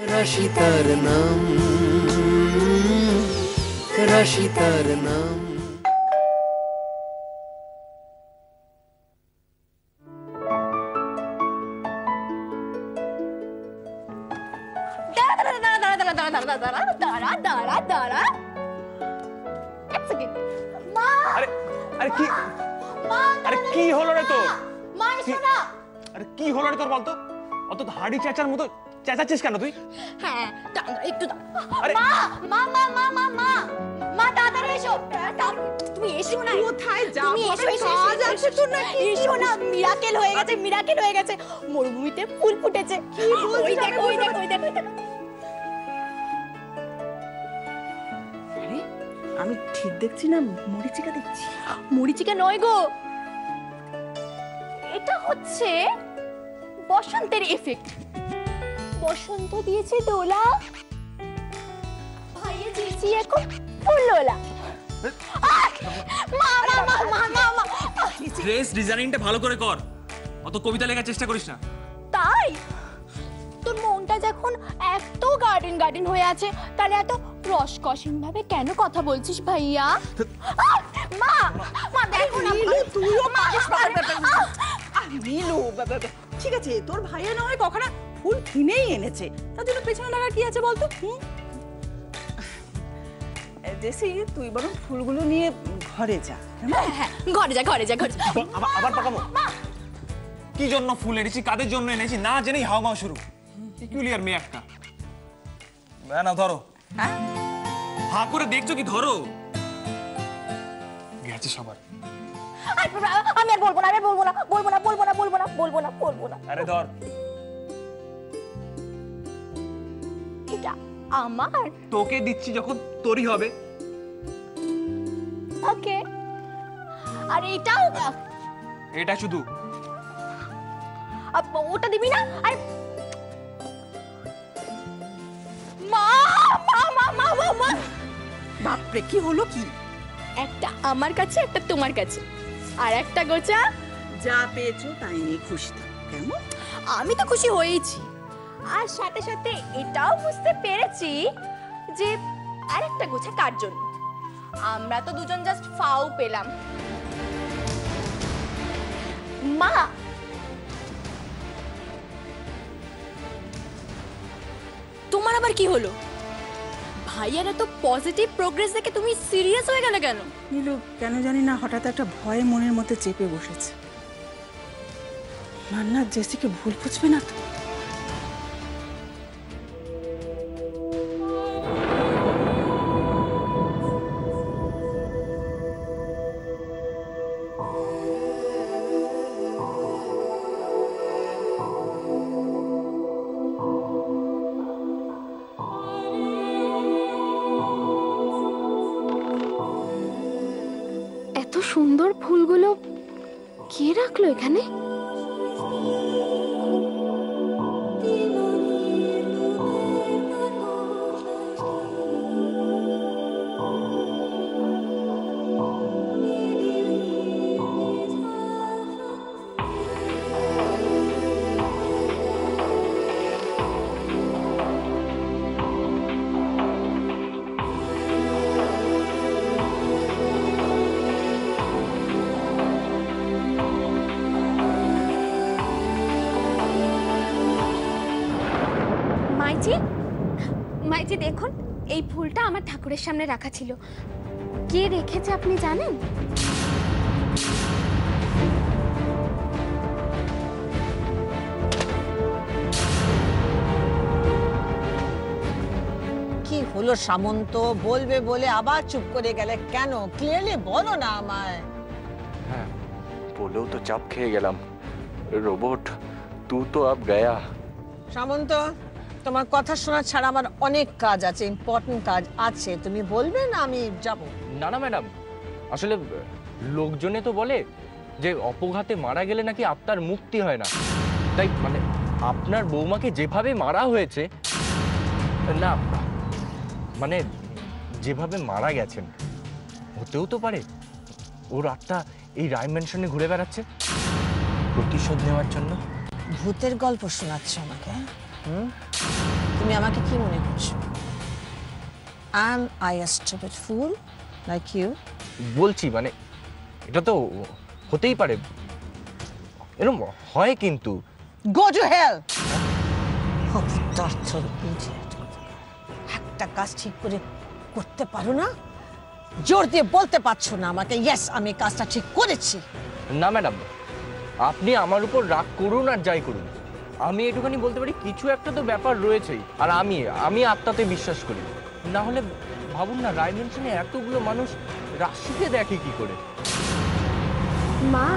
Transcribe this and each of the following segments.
রাশিতার নাম, রাশিতার নাম। কি হলো রে তোর? আরে কি হলো রে তোর বলতো? অত হাড়ি চেঁচার মতো চেঁচাচ্ছিস কেন তুই? হ্যাঁ একটু মা তাড়াতাড়ি এসো। তুমি এসো না। কোথায় যাও? কাজ আছে তো নাকি? এসো না, মিরাকেল হয়ে গেছে, মিরাকেল হয়ে গেছে। মরুভূমিতে ফুল ফুটেছে। কি বলছিস? ওই দেখো, ওই দেখো, ওই দেখো। আরে আমি ঠিক দেখছি না, মরিচিকা দেখছি। মরিচিকা নয় গো, এটা হচ্ছে বসন্তের এফেক্ট। বসন্ত দিয়েছে দোলা, ভাইয়া দিয়েছি এখন ফুলওলা। ড্রেস ডিজাইনিংটা ভালো করে কর, অত কবিতা লেখার চেষ্টা করিস না। তাই তোর মনটা যখন এত গার্ডেন গার্ডেন হয়ে আছে, তাহলে এত রসকসিন ভাবে কেন কথা বলছিস ভাইয়া? মা মা দেখো না, তুইও পারিস। নীলু ঠিক আছে, তোর ভাইয়া না হয় কখনো ফুল কিনেই এনেছে, তার জন্য পেছনে লাগা কি আছে বলতো? জেসি তুই বরং ফুলগুলো নিয়ে ঘরে যা। হ্যাঁ ঘরে যা, ঘরে যা, ঘরে যা। আবার পাকাবো? কি জন্য ফুল এনেছি, কাদের জন্য এনেছি না জেনেই হাওয়া শুরু। পিকুলিয়ার মেয়ে একটা। না ধরো। হ্যাঁ হা করে দেখছো কি? ধরো। গেছে সবার। আমি আর বলবো না, আমি বলবো না, বলবো না, বলবো না, বলবো না, বলবো না, বলবো না। আরে ধর। এটা আমার। তোকে দিচ্ছি যখন তোরই হবে। ওকে। আর এটাও এটা শুধু। ওটা দিবি না? আর মা মা মা মা মা মা বাপরে কি হলো কি? একটা আমার কাছে, একটা তোমার কাছে, আর একটা গোছা। যা পেয়েছো তাই নিয়ে খুশি থাকো। কেমন? আমি তো খুশি হয়েছি, আর সাথে সাথে এটাও বুঝতে পেরেছি যে আরেকটা গোছা কার জন্য। আমরা তো দুজন জাস্ট ফাও পেলাম। মা তোমার আবার কি হলো? ভাইয়ার এত পজিটিভ প্রোগ্রেস দেখে তুমি সিরিয়াস হয়ে গেলে কেন? নীলু কেন জানি না হঠাৎ একটা ভয় মনের মধ্যে চেপে বসেছে। মান্নাত জেসিকে ভুল বুঝবে না তো? এত সুন্দর ফুলগুলো কে রাখলো এখানে? মাইজি দেখুন, এই ফুলটা আমার ঠাকুরের সামনে রাখা ছিল। কে রেখেছে আপনি জানেন? কি হলো সামন্ত? বলবে বলে আবার চুপ করে গেলে কেন? ক্লিয়ারলি বলো না আমায়। হ্যাঁ বলেও তো চাপ খেয়ে গেলাম। রোবট তু তো আব গয়া। সামন্ত, তোমার কথা শোনা ছাড়া আমার অনেক কাজ আছে, ইম্পর্টেন্ট কাজ আছে। তুমি বলবে না আমি যাব? না না ম্যাডাম, আসলে লোকজনে তো বলে যে অপঘাতে মারা গেলে নাকি আত্মার মুক্তি হয় না। তাই মানে আপনার বৌমাকে যেভাবে মারা হয়েছে, না মানে যেভাবে মারা গেছেন, হতেও তো পারে ওর আত্মা এই রায় ম্যানশনে ঘুরে বেড়াচ্ছে প্রতিশোধ নেওয়ার জন্য। ভূতের গল্প শোনাচ্ছ আমাকে? তুমি আমাকে কি মনে করছো? Am I a stupid fool like you? বলছি মানে এটা তো হতেই পারে, এরকম হয় কিন্তু। Go to hell! একটা কাজ ঠিক করে করতে পারো না, জোর দিয়ে বলতে পারছো না আমাকে ইয়েস আমি কাজটা ঠিক করেছি। না ম্যাডাম, আপনি আমার উপর রাগ করুন আর যাই করুন, আমি একটুখানি বলতে পারি কিছু একটা তো ব্যাপার রয়েছেই। আর আমি আত্মাতে বিশ্বাস করি। না হলে ভাবুন না, ডাইমেনশনে এতগুলো মানুষ রাশিকে দেখে কি করে। মা,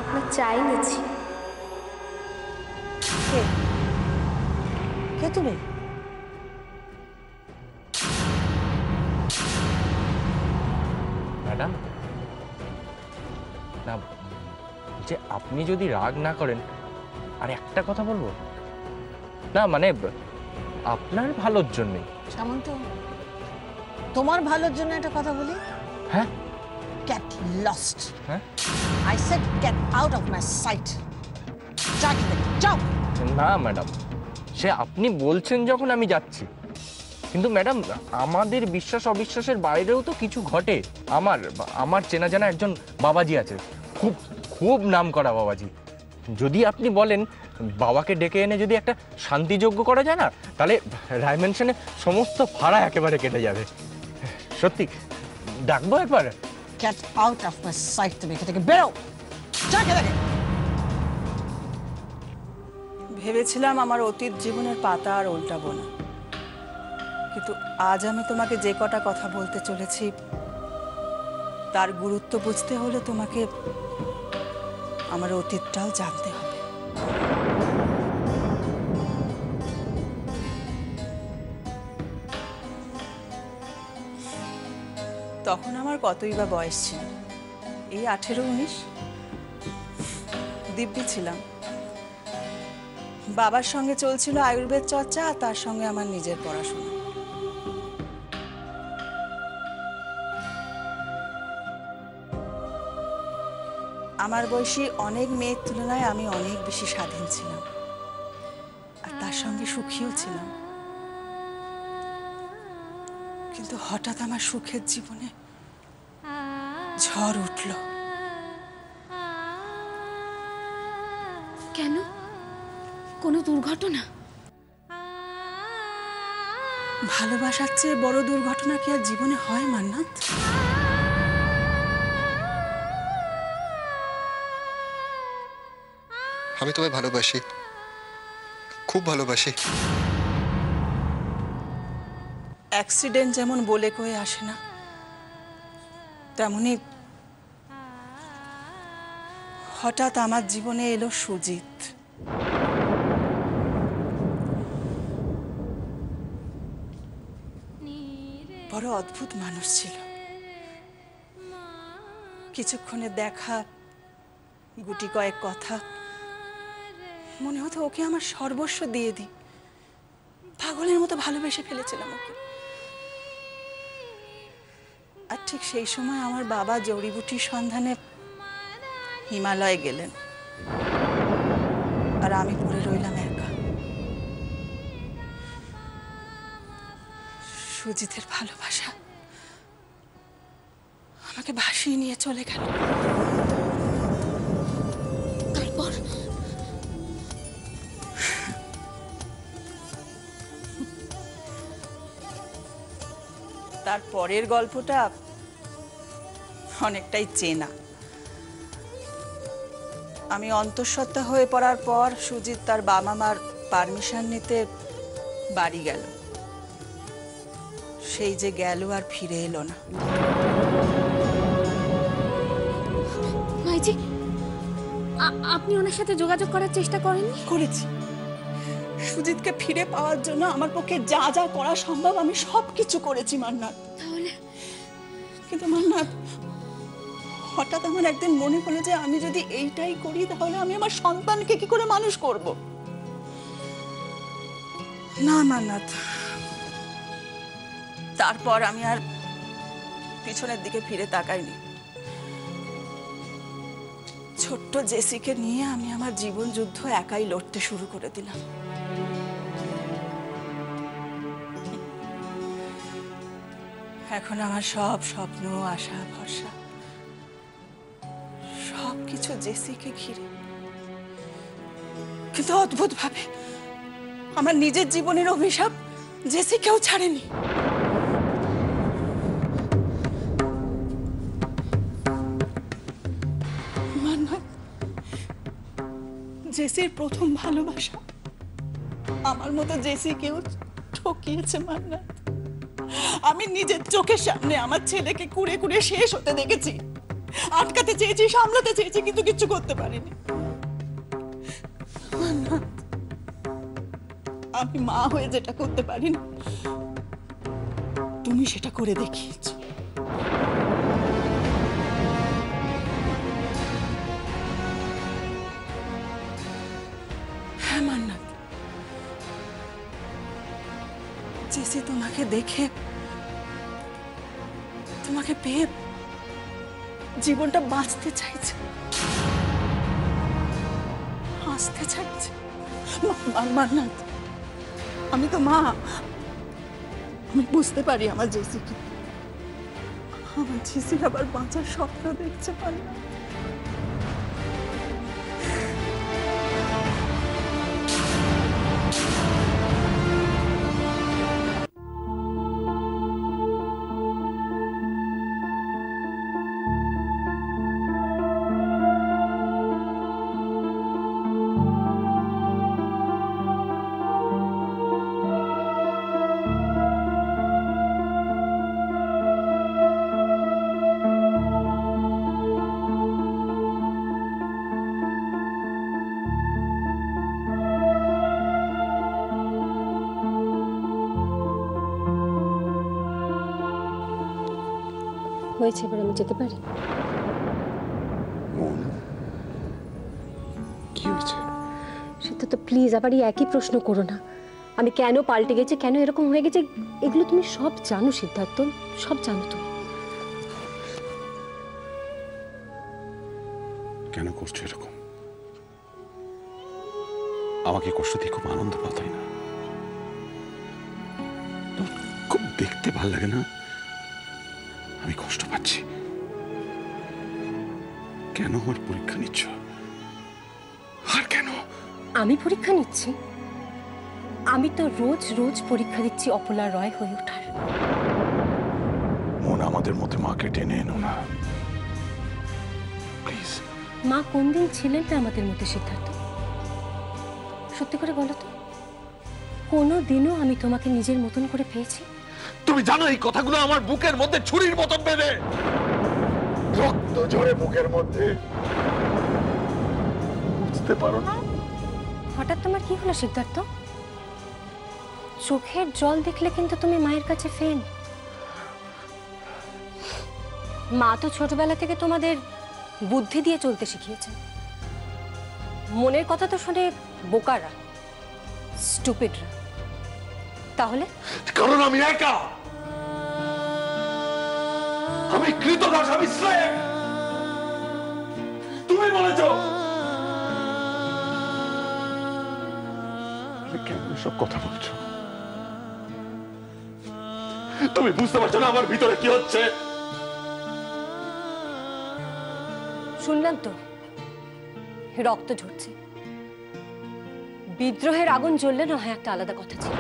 আপনার চাই নিচ্ছি। কে কে তুমি? ম্যাডাম না, যে আপনি যদি রাগ না করেন আর একটা কথা বলবো না, মানে আপনার ভালোর জন্যই। সামন্ত, তোমার ভালোর জন্য একটা কথা বলি। হ্যাঁ, Get lost. হ্যাঁ, I said get out of my sight. যাও। না ম্যাডাম, সে আপনি বলছেন যখন আমি যাচ্ছি, কিন্তু ম্যাডাম আমাদের বিশ্বাস অবিশ্বাসের বাইরেও তো কিছু ঘটে। আমার চেনা জানা একজন বাবাজি আছে, খুব খুব নাম করা বাবাজি। যদি আপনি বলেন বাবাকে ডেকে এনে যদি একটা শান্তিযজ্ঞ করা যায় না, তাহলে ডাইমেনশনে সমস্ত ফাড়া একেবারে কেটে যাবে। সত্যি ডাকবো একবার? Get out of my sight. তুমি এখান থেকে বেরো। দেখে ভেবেছিলাম আমার অতীত জীবনের পাতা আর উল্টাবো না, কিন্তু আজ আমি তোমাকে যে কটা কথা বলতে চলেছি তার গুরুত্ব বুঝতে হলে তোমাকে আমার অতীতটাও জানতে হবে। তখন আমার কতই বা বয়স ছিল, এই 18-19। দিব্যি ছিলাম। বাবার সঙ্গে চলছিল আয়ুর্বেদ চর্চা, আর তার সঙ্গে আমার নিজের পড়াশোনা। আমার বয়সী অনেক মেয়ের তুলনায় আমি অনেক বেশি স্বাধীন ছিলাম, আর তার সঙ্গে সুখীও ছিলাম। কিন্তু হঠাৎ আমার সুখের জীবনে ঝড় উঠল। কেন? কোনো দুর্ঘটনা? ভালোবাসার চেয়ে বড় দুর্ঘটনা কি আর জীবনে হয় মান্নাত? আমি তোমায় ভালোবাসি, খুব ভালোবাসি। অ্যাক্সিডেন্ট যেমন বলে কয়ে আসে না, তেমনি হঠাৎ আমার জীবনে এলো সুজিত। বড় অদ্ভুত মানুষ ছিল। কিছুক্ষণের দেখা, গুটি কয়েক কথা, মনে হতো ওকে আমার সর্বস্ব দিয়ে দিই। পাগলের মতো ভালোবেসে ফেলেছিলাম ওকে। আর ঠিক সেই সময় আমার বাবা জড়িবুটির সন্ধানে হিমালয়ে গেলেন, আর আমি পড়ে রইলাম একা। সুজিতের ভালোবাসা আমাকে ভাসিয়ে নিয়ে চলে গেল। তারপর? তার পরের গল্পটা অনেকটাই চেনা। আমি অন্তঃসত্ত্বা হয়ে পড়ার পর সুজিত তার বাবা মার পারমিশন নিতে বাড়ি গেল। সেই যে গেল আর ফিরে এলো না। মাইজি, আপনি ওনার সাথে যোগাযোগ করার চেষ্টা করেননি? করেছি। সুজিতকে ফিরে পাওয়ার জন্য আমার পক্ষে যা যা করা সম্ভব আমি সবকিছু করেছি মান্নাত। তাহলে? কিন্তু মান্নাত, হঠাৎ আমার একদিন মনে হলো যে আমি যদি এইটাই করি তাহলে আমি আমার সন্তানকে কি করে মানুষ করব। না মান্নাত, তারপর আমি আর পিছনের দিকে ফিরে তাকাইনি। ছোট্ট জেসিকে নিয়ে আমি আমার জীবন যুদ্ধ একাই লড়তে শুরু করে দিলাম। এখন আমার সব স্বপ্ন, আশা, ভরসা সব কিছু জেসিকে ঘিরে। কিন্তু অদ্ভুত ভাবে আমার নিজের জীবনের অভিশাপ জেসিকেও ছাড়েনি। মান্নাত, জেসির প্রথম ভালোবাসা আমার মতো জেসিকেও ঠকিয়েছে মান্নাত। আমি নিজের চোখের সামনে আমার ছেলেকে কুড়ে কুড়ে শেষ হতে দেখেছি। আটকাতে চেয়েছি, সামলাতে চেয়েছি, কিন্তু কিচ্ছু করতে পারিনি। মান্নাত, আমি মা হয়ে যেটা করতে পারিনি তুমি সেটা করে দেখিয়েছো। হ্যাঁ মান্নাত, জেসি তোমাকে দেখে, তোমাকে পেয়ে জীবনটা বাঁচতে চাইছে, হাসতে চাইছে। মান্নাত, আমি তো মা, আমি বুঝতে পারি আমার জেসিকে। আমার জেসির আবার বাঁচার স্বপ্ন দেখছে মান্নাত। হয়েছে, এবার আমি যেতে পারি? কি হয়েছে? সেটা তো প্লিজ আবার এই একই প্রশ্ন করো না। আমি কেন পাল্টে গেছি, কেন এরকম হয়ে গেছে, এগুলো তুমি সব জানো সিদ্ধার্থ, সব জানো তুমি। কেন করছো এরকম? আমাকে কষ্ট দিয়ে খুব আনন্দ পাও, তাই না? খুব দেখতে ভাল লাগে না আমি কষ্ট পাচ্ছি? কেন আমার পরীক্ষা নিচ্ছ? আর কেন আমি পরীক্ষা নিচ্ছি? আমি তো রোজ রোজ পরীক্ষা দিচ্ছি অপলা রয় হয়ে ওঠার। মন, আমাদের মধ্যে মাকে টেনে এনো না প্লিজ। মা কোন দিন ছিলেন না আমাদের মধ্যে সিদ্ধার্থ? সত্যি করে বলো তো, কোনো দিনও আমি তোমাকে নিজের মতন করে পেয়েছি? তুমি জানো এই কথাগুলো আমার বুকের মধ্যে ছুরির মতন বেঁধে, রক্ত ঝরে বুকের মধ্যে। বুঝতে পারো না? হঠাৎ তোমার কি হলো সিদ্ধার্থ? চোখের জল দেখলে কিন্তু তুমি মায়ের কাছে ফেন। মা তো ছোটবেলা থেকে তোমাদের বুদ্ধি দিয়ে চলতে শিখিয়েছেন। মনের কথা তো শুনে বোকারা, স্টুপিডরা। তাহলে কারণ আমি একা, আমি কৃতদাস, আমি স্লেভ। তুমি বলেছ। কেন সব কথা বলছো? তুমি বুঝতে পারছো না আমার ভিতরে কি হচ্ছে? শুনলাম তো রক্ত ঝরছে। বিদ্রোহের আগুন জ্বললে না হয় একটা আলাদা কথা ছিল।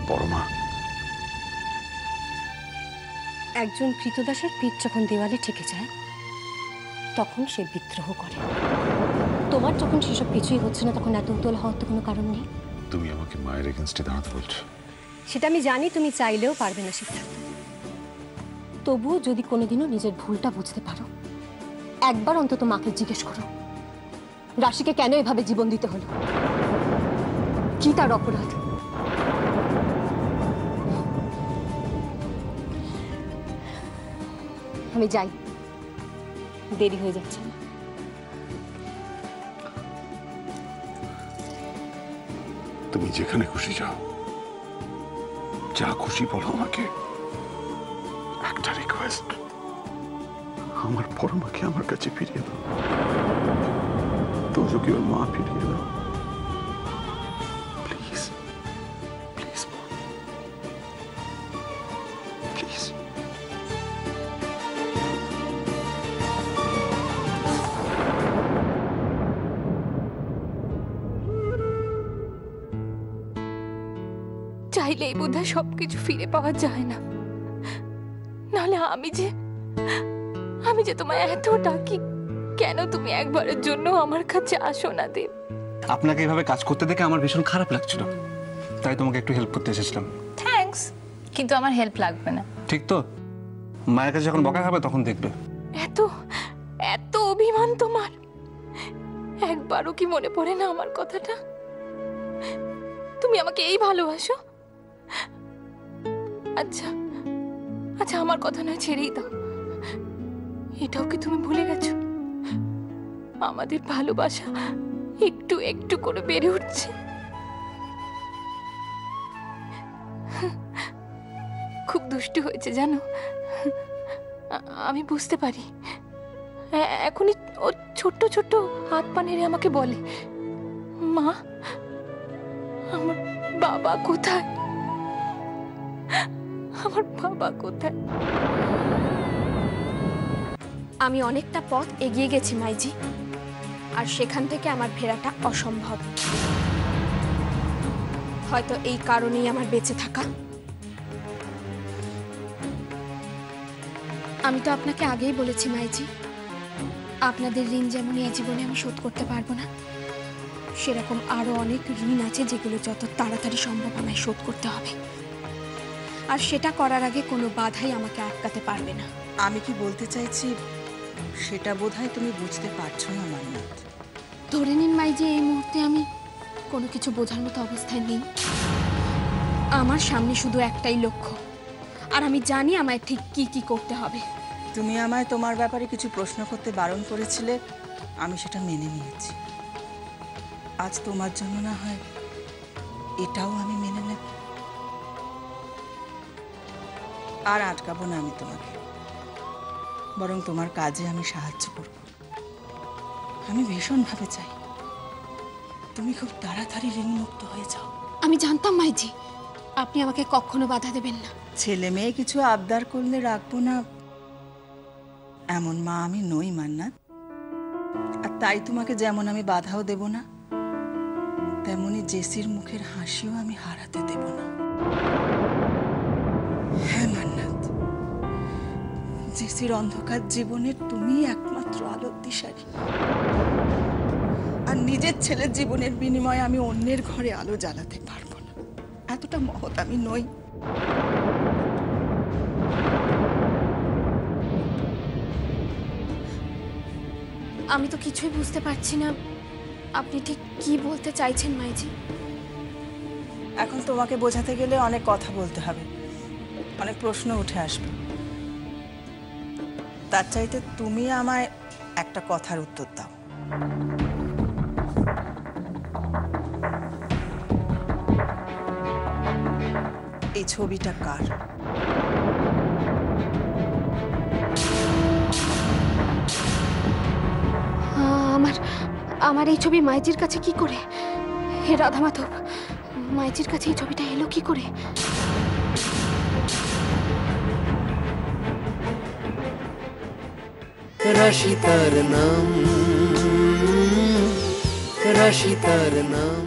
পরমা, একজন কৃতদাসের পিঠ যখন দেওয়ালে ঠেকে যায় তখন সে বিদ্রোহ করে। তোমার যখন সেসব কিছুই হচ্ছে না তখন এত উতলা হওয়ার তো কোনো কারণ নেই। তুমি আমাকে মায়ের এগেইনস্টে দাঁড়াতে বলছো? সেটা আমি জানি তুমি চাইলেও পারবে না সিদ্ধার্থ। তবুও যদি কোনোদিনও নিজের ভুলটা বুঝতে পারো, একবার অন্তত মাকে জিজ্ঞেস করো রাশিকে কেন এভাবে জীবন দিতে হলো, কি তার অপরাধ। আমি যাই, দেরি হয়ে যাচ্ছে। তুমি যেখানে খুশি যাও, যা খুশি বলো আমাকে। একটা রিকোয়েস্ট, আমার পরমাকে আমার কাছে ফিরিয়ে দাও। তোজোকে ওর মা ফিরিয়ে দাও প্লিজ, প্লিজ। চাইলেই বোধহয় সবকিছু ফিরে পাওয়া যায় না। নাহলে আমি যে তোমায় এত ডাকি, কেন তুমি একবারের জন্য আমার কাছে আসো না দেব? আপনাকে এভাবে কাজ করতে দেখে আমার ভীষণ খারাপ লাগছিল, তাই তোমাকে একটু হেল্প করতে এসেছিলাম। থ্যাঙ্কস, কিন্তু আমার হেল্প লাগবে না। ঠিক তো? মায়ের কাছে যখন বকা খাবে তখন দেখবে। এত এত অভিমান তোমার, একবারও কি মনে পড়ে না আমার কথাটা? তুমি আমাকে এই ভালোবাসো? আচ্ছা আচ্ছা, আমার কথা নয়, ছেড়েই দাও। এটাও কি তুমি ভুলে গেছো আমাদের ভালোবাসা একটু একটু করে বেড়ে উঠছে? খুব দুষ্টু হয়েছে জানো, আমি বুঝতে পারি। এখনই ও ছোট্ট ছোট্ট হাত পা নেড়ে আমাকে বলে, মা আমার বাবা কোথায়, আমার বাবা কোথায়? আমি অনেকটা পথ এগিয়ে গেছি মাইজি, আর সেখান থেকে আমার ফেরাটা অসম্ভব। হয়তো এই কারণেই আমার বেঁচে থাকা। আমি তো আপনাকে আগেই বলেছি মাইজি, আপনাদের ঋণ যেমন এই জীবনে আমি শোধ করতে পারবো না, সেরকম আরো অনেক ঋণ আছে যেগুলো যত তাড়াতাড়ি সম্ভব আমায় শোধ করতে হবে। আর সেটা করার আগে কোনো বাধাই আমাকে আটকাতে পারবে না। আমি কি বলতে চাইছি সেটা বোধহয় তুমি বুঝতে পারছো না মান্নাত। ধরে নিন মাইজি, এই মুহূর্তে আমি কোনো কিছু বোঝার মতো অবস্থায় নেই। আমার সামনে শুধু একটাই লক্ষ্য, আর আমি জানি আমায় ঠিক কি কি করতে হবে। তুমি আমায় তোমার ব্যাপারে কিছু প্রশ্ন করতে বারণ করেছিলে, আমি সেটা মেনে নিয়েছি। আজ তোমার জন্য না হয় এটাও আমি মেনে নেব। আর আটকাবো না আমি তোমাকে, বরং তোমার কাজে আমি সাহায্য করব। আমি ভীষণভাবে চাই তুমি খুব তাড়াতাড়ি ঋণমুক্ত হয়ে যাও। আমি জানতাম মাইজি আপনি আমাকে কখনো বাধা দেবেন না। ছেলে মেয়ে কিছু আবদার করলে রাখবো না এমন মা আমি নই মান্নাত। আর তাই তোমাকে যেমন আমি বাধাও দেব না, তেমনি জেসির মুখের হাসিও আমি হারাতে দেব না। হ্যাঁ মান্নাত, জেসির অন্ধকার জীবনের তুমি একমাত্র আলোর দিশারি। আর নিজের ছেলের জীবনের বিনিময়ে আমি অন্যের ঘরে আলো জ্বালাতে পারবো না, এতটা মহৎ আমি নই। আমি তো কিছুই বুঝতে পারছি না আপনি ঠিক কি বলতে চাইছেন মাইজি। এখন তোমাকে বোঝাতে গেলে অনেক কথা বলতে হবে, অনেক প্রশ্ন উঠে আসবে। তার চাইতে তুমি আমায় একটা কথার উত্তর দাও। এই ছবিটা কার? আমার এই ছবি মাইজির কাছে কি করে? হে রাধা মাধব, মাইজির কাছে এই ছবিটা এলো কি করে? রাশি তার নাম, রাশি তার নাম।